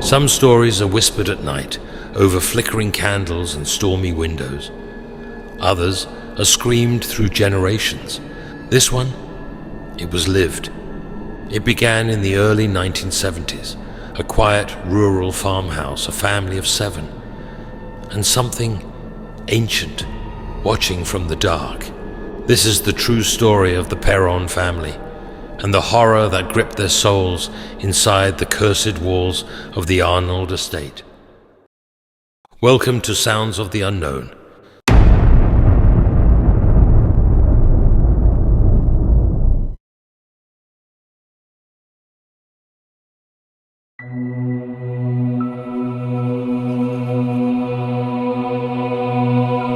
Some stories are whispered at night, over flickering candles and stormy windows. Others are screamed through generations. This one, it was lived. It began in the early 1970s, a quiet rural farmhouse, a family of 7, and something ancient watching from the dark. This is the true story of the Perron family, and the horror that gripped their souls inside the cursed walls of the Arnold Estate. Welcome to Sounds of the Unknown.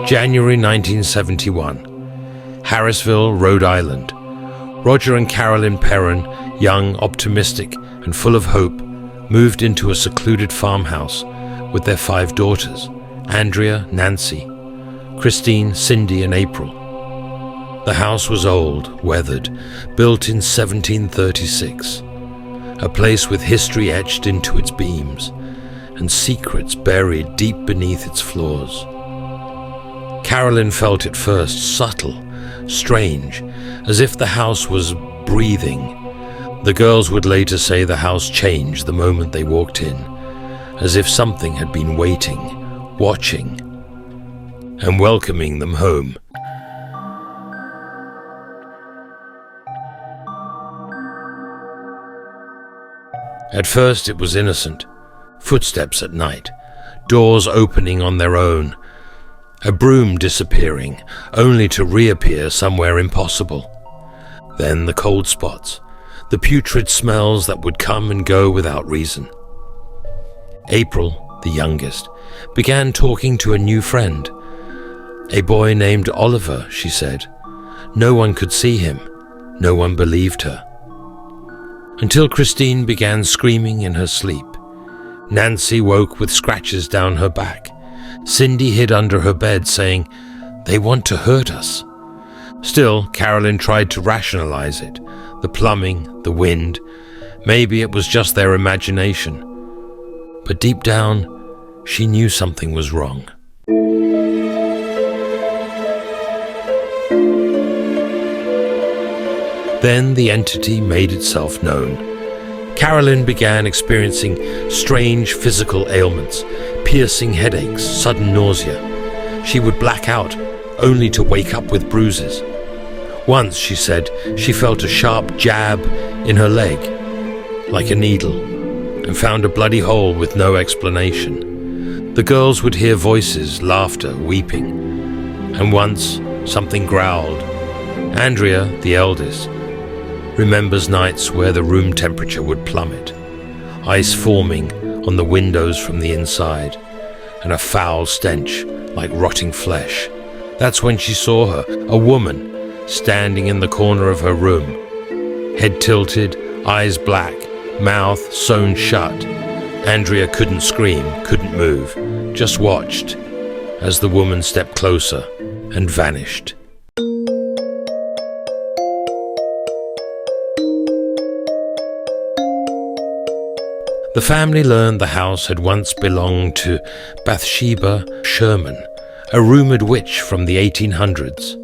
January 1971, Harrisville, Rhode Island. Roger and Carolyn Perron, young, optimistic, and full of hope, moved into a secluded farmhouse with their 5 daughters, Andrea, Nancy, Christine, Cindy, and April. The house was old, weathered, built in 1736, a place with history etched into its beams and secrets buried deep beneath its floors. Carolyn felt at first subtle, strange, as if the house was breathing. The girls would later say the house changed the moment they walked in, as if something had been waiting, watching, and welcoming them home. At first it was innocent, footsteps at night, doors opening on their own, a broom disappearing, only to reappear somewhere impossible. Then the cold spots, the putrid smells that would come and go without reason. April, the youngest, began talking to a new friend. A boy named Oliver, she said. No one could see him. No one believed her. Until Christine began screaming in her sleep. Nancy woke with scratches down her back. Cindy hid under her bed, saying, "They want to hurt us." Still, Carolyn tried to rationalize it. The plumbing, the wind. Maybe it was just their imagination. But deep down, she knew something was wrong. Then the entity made itself known. Carolyn began experiencing strange physical ailments, piercing headaches, sudden nausea. She would black out, only to wake up with bruises. Once, she said, she felt a sharp jab in her leg, like a needle, and found a bloody hole with no explanation. The girls would hear voices, laughter, weeping. And once, something growled. Andrea, the eldest, remembers nights where the room temperature would plummet, ice forming on the windows from the inside, and a foul stench like rotting flesh. That's when she saw her, a woman, standing in the corner of her room, head tilted, eyes black, mouth sewn shut. Andrea couldn't scream, couldn't move, just watched as the woman stepped closer and vanished. The family learned the house had once belonged to Bathsheba Sherman, a rumored witch from the 1800s.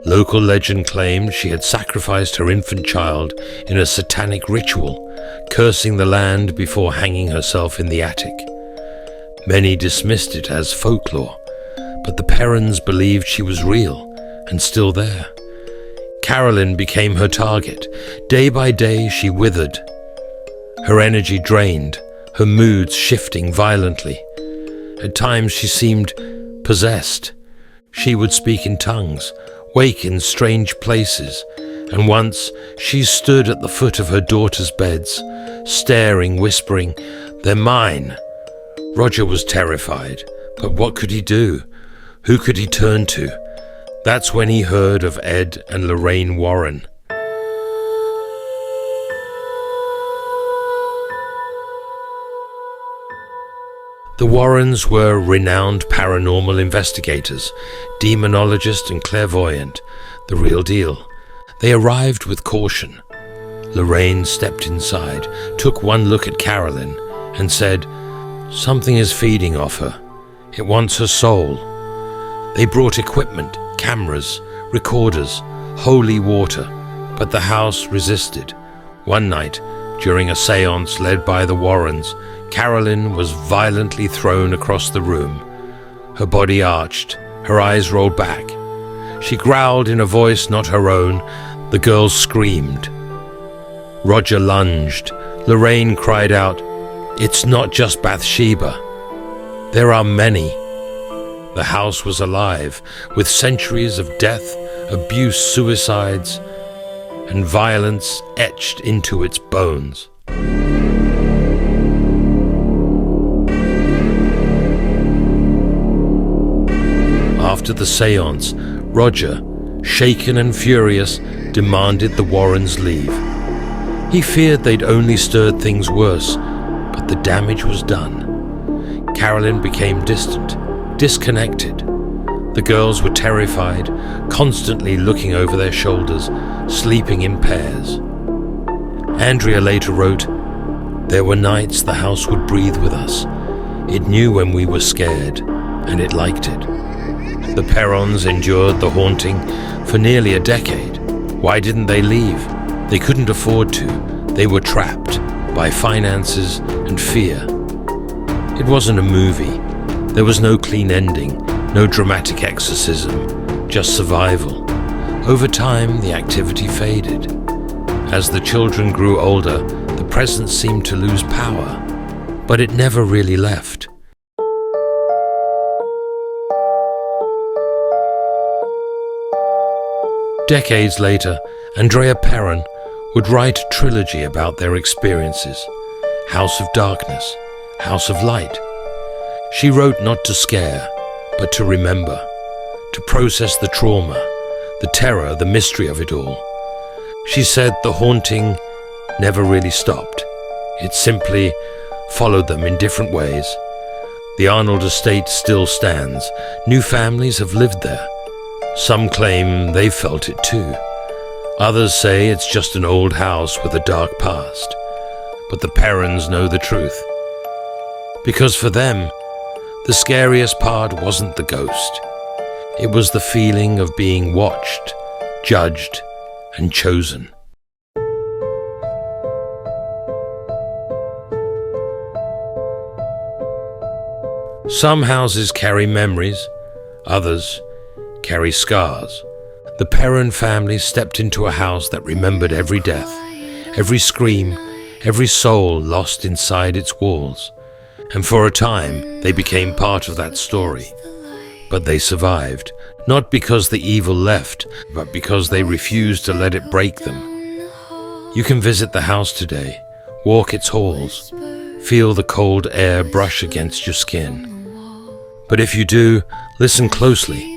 Local legend claimed she had sacrificed her infant child in a satanic ritual, cursing the land before hanging herself in the attic. Many dismissed it as folklore, but the Perrons believed she was real and still there. Carolyn became her target. Day by day she withered, her energy drained, her moods shifting violently. At times she seemed possessed. She would speak in tongues, wake in strange places, and once she stood at the foot of her daughters' beds, staring, whispering, "They're mine." Roger was terrified, but what could he do? Who could he turn to? That's when he heard of Ed and Lorraine Warren. The Warrens were renowned paranormal investigators, demonologist and clairvoyant, the real deal. They arrived with caution. Lorraine stepped inside, took one look at Carolyn, and said, Something is feeding off her. It wants her soul. They brought equipment, cameras, recorders, holy water, but the house resisted. One night, during a séance led by the Warrens, Carolyn was violently thrown across the room. Her body arched, her eyes rolled back. She growled in a voice not her own. The girls screamed. Roger lunged. Lorraine cried out, "It's not just Bathsheba. There are many." The house was alive, with centuries of death, abuse, suicides, and violence etched into its bones. After the séance, Roger, shaken and furious, demanded the Warrens leave. He feared they'd only stirred things worse, but the damage was done. Carolyn became distant, disconnected. The girls were terrified, constantly looking over their shoulders, sleeping in pairs. Andrea later wrote, "There were nights the house would breathe with us. It knew when we were scared, and it liked it." The Perrons endured the haunting for nearly a decade. Why didn't they leave? They couldn't afford to. They were trapped by finances and fear. It wasn't a movie. There was no clean ending, no dramatic exorcism, just survival. Over time, the activity faded. As the children grew older, the presence seemed to lose power, but it never really left. Decades later, Andrea Perron would write a trilogy about their experiences: House of Darkness, House of Light. She wrote not to scare, but to remember, to process the trauma, the terror, the mystery of it all. She said the haunting never really stopped. It simply followed them in different ways. The Arnold Estate still stands. New families have lived there. Some claim they felt it too. Others say it's just an old house with a dark past. But the Perrons know the truth. Because for them, the scariest part wasn't the ghost. It was the feeling of being watched, judged, and chosen. Some houses carry memories, others carry scars. The Perron family stepped into a house that remembered every death, every scream, every soul lost inside its walls. And for a time, they became part of that story. But they survived, not because the evil left, but because they refused to let it break them. You can visit the house today, walk its halls, feel the cold air brush against your skin. But if you do, listen closely.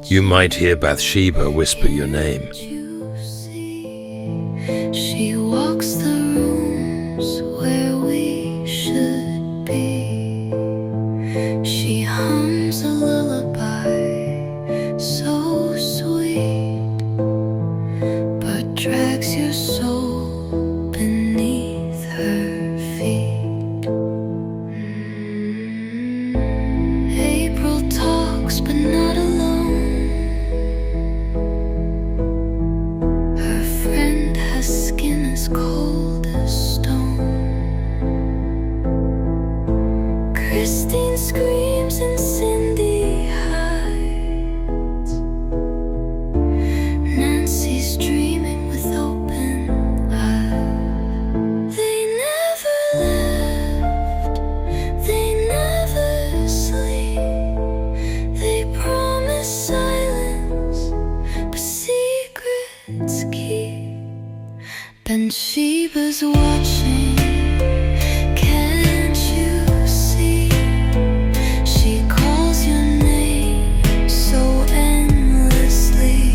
You might hear Bathsheba whisper your name. She walks the rooms where we should be. She hums a lullaby so sweet, but drags your soul beneath her feet. April talks, but not alone. Skin as cold as stone. Christine screams and Cindy hides. Nancy's dreaming with open eyes. They never left, they never sleep. They promise silence, but secrets keep. Bathsheba's watching, can't you see? She calls your name so endlessly.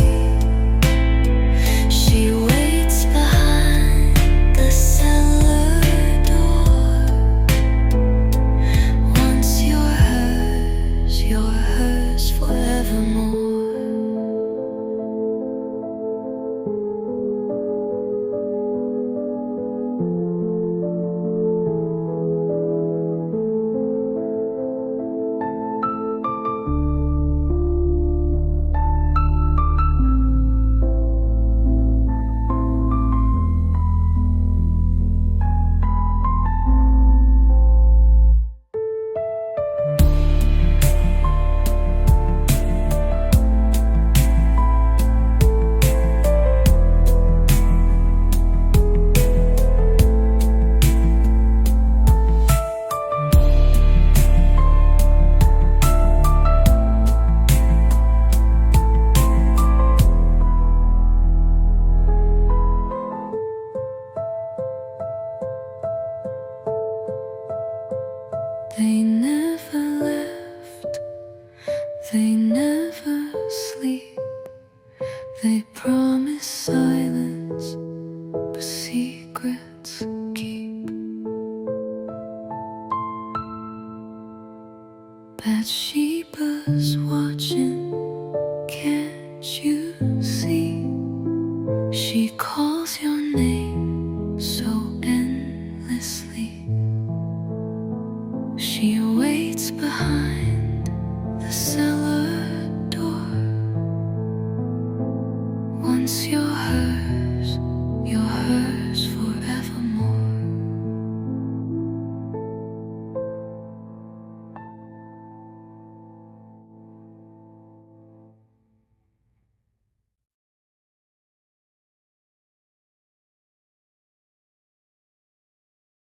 She waits behind the cellar door. Once you're hers forevermore. They never left, they never sleep. They promise silence, but secrets keep. Bathsheba's watching, can't you see? She